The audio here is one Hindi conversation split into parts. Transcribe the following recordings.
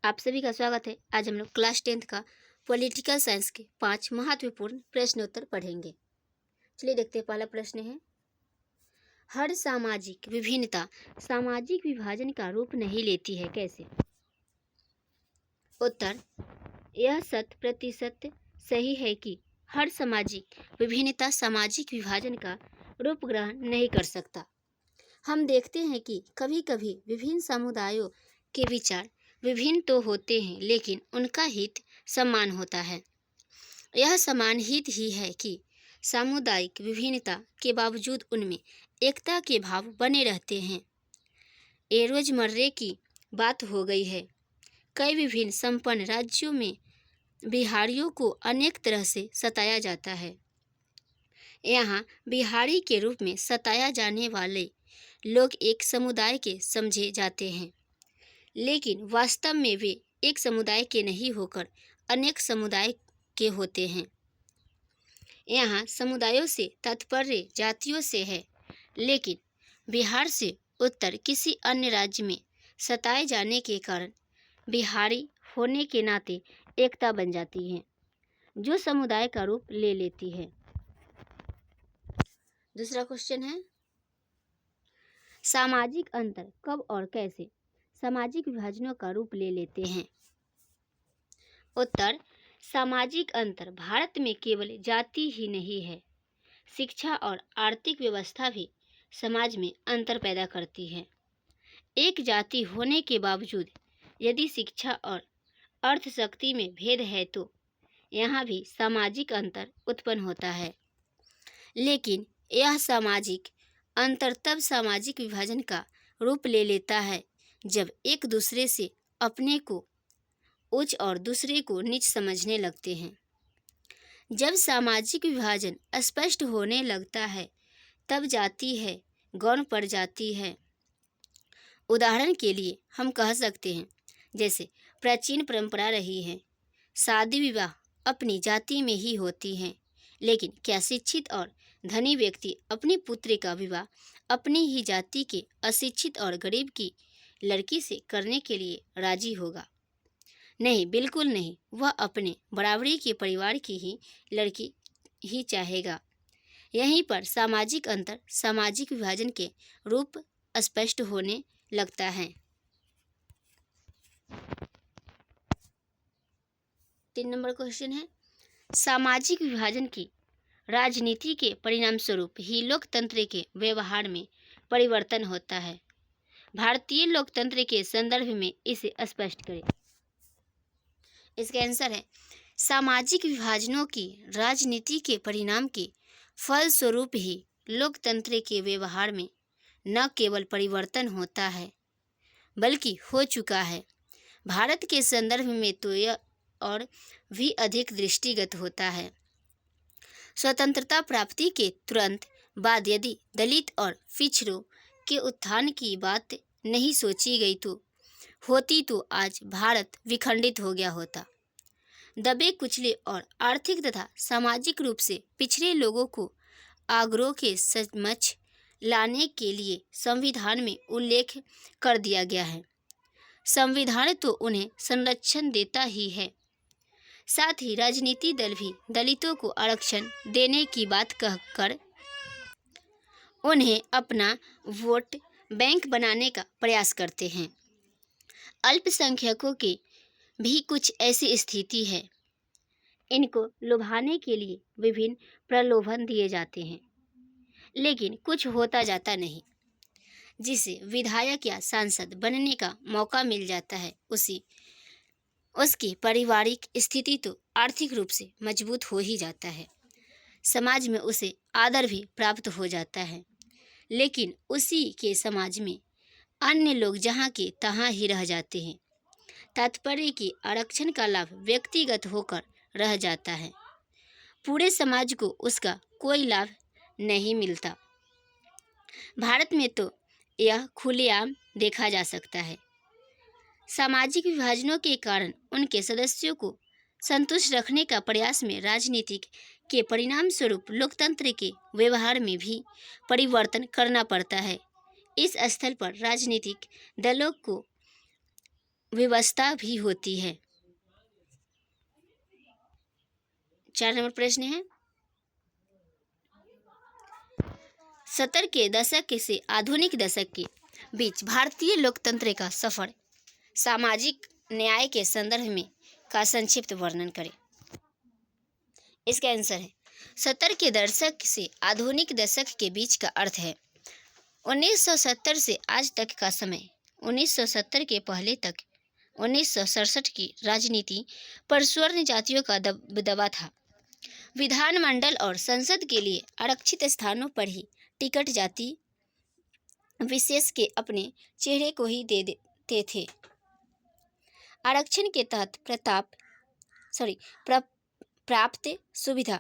आप सभी का स्वागत है। आज हम लोग क्लास 10th का पॉलिटिकल साइंस के 5 महत्वपूर्ण प्रश्नोत्तर पढ़ेंगे। चलिए देखते हैं। पहला प्रश्न है, हर सामाजिक विभिन्नता सामाजिक विभाजन का रूप नहीं लेती है, कैसे? उत्तर, यह 100% सही है कि हर सामाजिक विभिन्नता सामाजिक विभाजन का रूप ग्रहण नहीं कर सकता। हम देखते हैं कि कभी कभी विभिन्न समुदायों के विचार विभिन्न तो होते हैं, लेकिन उनका हित समान होता है। यह समान हित ही है कि सामुदायिक विभिन्नता के बावजूद उनमें एकता के भाव बने रहते हैं। ये रोजमर्रे की बात हो गई है। कई विभिन्न संपन्न राज्यों में बिहारियों को अनेक तरह से सताया जाता है। यहाँ बिहारी के रूप में सताया जाने वाले लोग एक समुदाय के समझे जाते हैं, लेकिन वास्तव में वे एक समुदाय के नहीं होकर अनेक समुदाय के होते हैं। यहाँ समुदायों से तात्पर्य जातियों से है, लेकिन बिहार से उत्तर किसी अन्य राज्य में सताए जाने के कारण बिहारी होने के नाते एकता बन जाती है, जो समुदाय का रूप ले लेती है। दूसरा क्वेश्चन है, सामाजिक अंतर कब और कैसे सामाजिक विभाजनों का रूप ले लेते हैं? उत्तर, सामाजिक अंतर भारत में केवल जाति ही नहीं है, शिक्षा और आर्थिक व्यवस्था भी समाज में अंतर पैदा करती है। एक जाति होने के बावजूद यदि शिक्षा और अर्थशक्ति में भेद है तो यहाँ भी सामाजिक अंतर उत्पन्न होता है। लेकिन यह सामाजिक अंतर तब सामाजिक विभाजन का रूप ले लेता है जब एक दूसरे से अपने को उच्च और दूसरे को नीच समझने लगते हैं। जब सामाजिक विभाजन स्पष्ट होने लगता है तब जाति है गौण पड़ जाती है। उदाहरण के लिए हम कह सकते हैं, जैसे प्राचीन परंपरा रही है, शादी विवाह अपनी जाति में ही होती हैं, लेकिन क्या शिक्षित और धनी व्यक्ति अपनी पुत्री का विवाह अपनी ही जाति के अशिक्षित और गरीब की लड़की से करने के लिए राजी होगा? नहीं, बिल्कुल नहीं। वह अपने बराबरी के परिवार की ही लड़की ही चाहेगा। यहीं पर सामाजिक अंतर सामाजिक विभाजन के रूप स्पष्ट होने लगता है। 3 नंबर क्वेश्चन है, सामाजिक विभाजन की राजनीति के परिणाम स्वरूप ही लोकतंत्र के व्यवहार में परिवर्तन होता है। भारतीय लोकतंत्र के संदर्भ में इसे स्पष्ट करें। इसका आंसर है, सामाजिक विभाजनों की राजनीति के परिणाम के फलस्वरूप ही लोकतंत्र के व्यवहार में न केवल परिवर्तन होता है बल्कि हो चुका है। भारत के संदर्भ में तो यह और भी अधिक दृष्टिगत होता है। स्वतंत्रता प्राप्ति के तुरंत बाद यदि दलित और पिछड़ों के उत्थान की बात नहीं सोची गई होती तो आज भारत विखंडित हो गया होता। दबे कुचले और आर्थिक तथा सामाजिक रूप से पिछड़े लोगों को आग्रह के समक्ष लाने के लिए संविधान में उल्लेख कर दिया गया है। संविधान तो उन्हें संरक्षण देता ही है, साथ ही राजनीतिक दल भी दलितों को आरक्षण देने की बात कहकर उन्हें अपना वोट बैंक बनाने का प्रयास करते हैं। अल्पसंख्यकों की भी कुछ ऐसी स्थिति है। इनको लुभाने के लिए विभिन्न प्रलोभन दिए जाते हैं, लेकिन कुछ होता जाता नहीं। जिसे विधायक या सांसद बनने का मौका मिल जाता है उसकी पारिवारिक स्थिति तो आर्थिक रूप से मजबूत हो ही जाता है। समाज में उसे आदर भी प्राप्त हो जाता है, लेकिन उसी के समाज में अन्य लोग जहाँ के तहाँ ही रह जाते हैं। तात्पर्य कि आरक्षण का लाभ व्यक्तिगत होकर रह जाता है, पूरे समाज को उसका कोई लाभ नहीं मिलता। भारत में तो यह खुलेआम देखा जा सकता है। सामाजिक विभाजनों के कारण उनके सदस्यों को संतुष्ट रखने का प्रयास में राजनीतिक के परिणाम स्वरूप लोकतंत्र के व्यवहार में भी परिवर्तन करना पड़ता है। इस स्थल पर राजनीतिक दलों को व्यवस्था भी होती है। 4 नंबर प्रश्न है, 70 के दशक से आधुनिक दशक के बीच भारतीय लोकतंत्र का सफर सामाजिक न्याय के संदर्भ में का संक्षिप्त वर्णन करें। इसका आंसर है 70 के दशक से आधुनिक दशक के बीच का अर्थ है 1970 से आज तक का समय। 1970 के पहले तक 1967 की राजनीति पर स्वर्ण जातियों का दबदबा था। विधानमंडल और संसद के लिए आरक्षित स्थानों पर ही टिकट जाति विशेष के अपने चेहरे को ही दे देते थे। आरक्षण के तहत प्राप्त सुविधा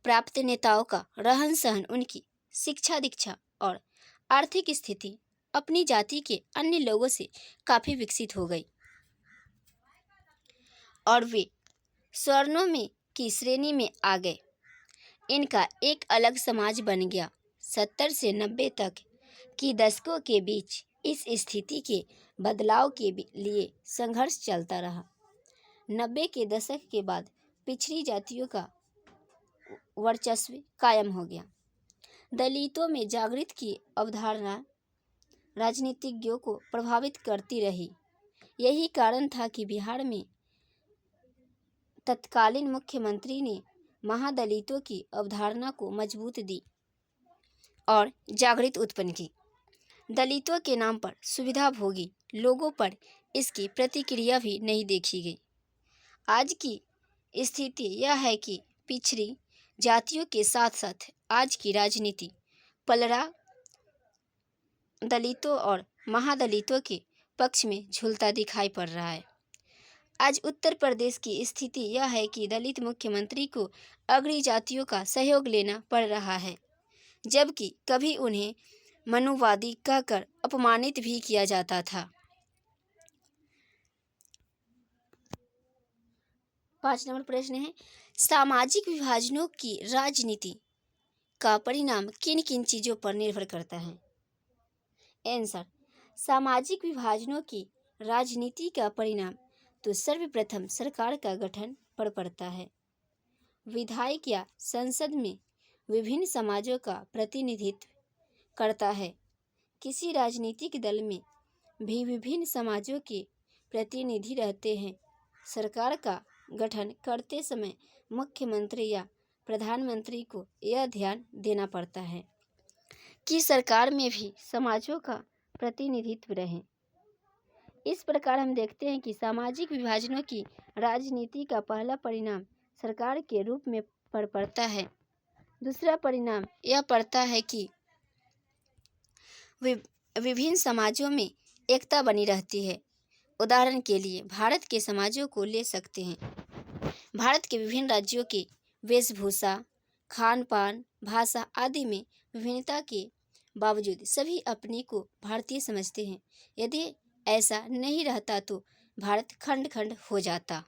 प्राप्त नेताओं का रहन सहन, उनकी शिक्षा दीक्षा और आर्थिक स्थिति अपनी जाति के अन्य लोगों से काफी विकसित हो गई और वे स्वर्णों में की श्रेणी में आ गए। इनका एक अलग समाज बन गया। 70 से 90 तक की दशकों के बीच इस स्थिति के बदलाव के लिए संघर्ष चलता रहा। 90 के दशक के बाद पिछड़ी जातियों का वर्चस्व कायम हो गया। दलितों में जागृति की अवधारणा राजनीतिज्ञों को प्रभावित करती रही। यही कारण था कि बिहार में तत्कालीन मुख्यमंत्री ने महादलितों की अवधारणा को मजबूत दी और जागृति उत्पन्न की। दलितों के नाम पर सुविधाभोगी लोगों पर इसकी प्रतिक्रिया भी नहीं देखी गई। आज की स्थिति यह है कि पिछड़ी जातियों के साथ साथ आज की राजनीति पलड़ा दलितों और महादलितों के पक्ष में झूलता दिखाई पड़ रहा है। आज उत्तर प्रदेश की स्थिति यह है कि दलित मुख्यमंत्री को अग्रणी जातियों का सहयोग लेना पड़ रहा है, जबकि कभी उन्हें मनुवादी कहकर अपमानित भी किया जाता था। 5 नंबर प्रश्न है, सामाजिक विभाजनों की राजनीति का परिणाम किन किन चीजों पर निर्भर करता है? आंसर, सामाजिक विभाजनों की राजनीति का परिणाम तो सर्वप्रथम सरकार का गठन पर पड़ता है। विधायक या संसद में विभिन्न समाजों का प्रतिनिधित्व करता है। किसी राजनीतिक दल में भी विभिन्न समाजों के प्रतिनिधि रहते हैं। सरकार का गठन करते समय मुख्यमंत्री या प्रधानमंत्री को यह ध्यान देना पड़ता है कि सरकार में भी समाजों का प्रतिनिधित्व रहे। इस प्रकार हम देखते हैं कि सामाजिक विभाजनों की राजनीति का पहला परिणाम सरकार के रूप में पड़ता है। दूसरा परिणाम यह पड़ता है कि विभिन्न समाजों में एकता बनी रहती है। उदाहरण के लिए भारत के समाजों को ले सकते हैं। भारत के विभिन्न राज्यों के वेशभूषा, खान पान, भाषा आदि में विभिन्नता के बावजूद सभी अपने को भारतीय समझते हैं। यदि ऐसा नहीं रहता तो भारत खंड खंड हो जाता।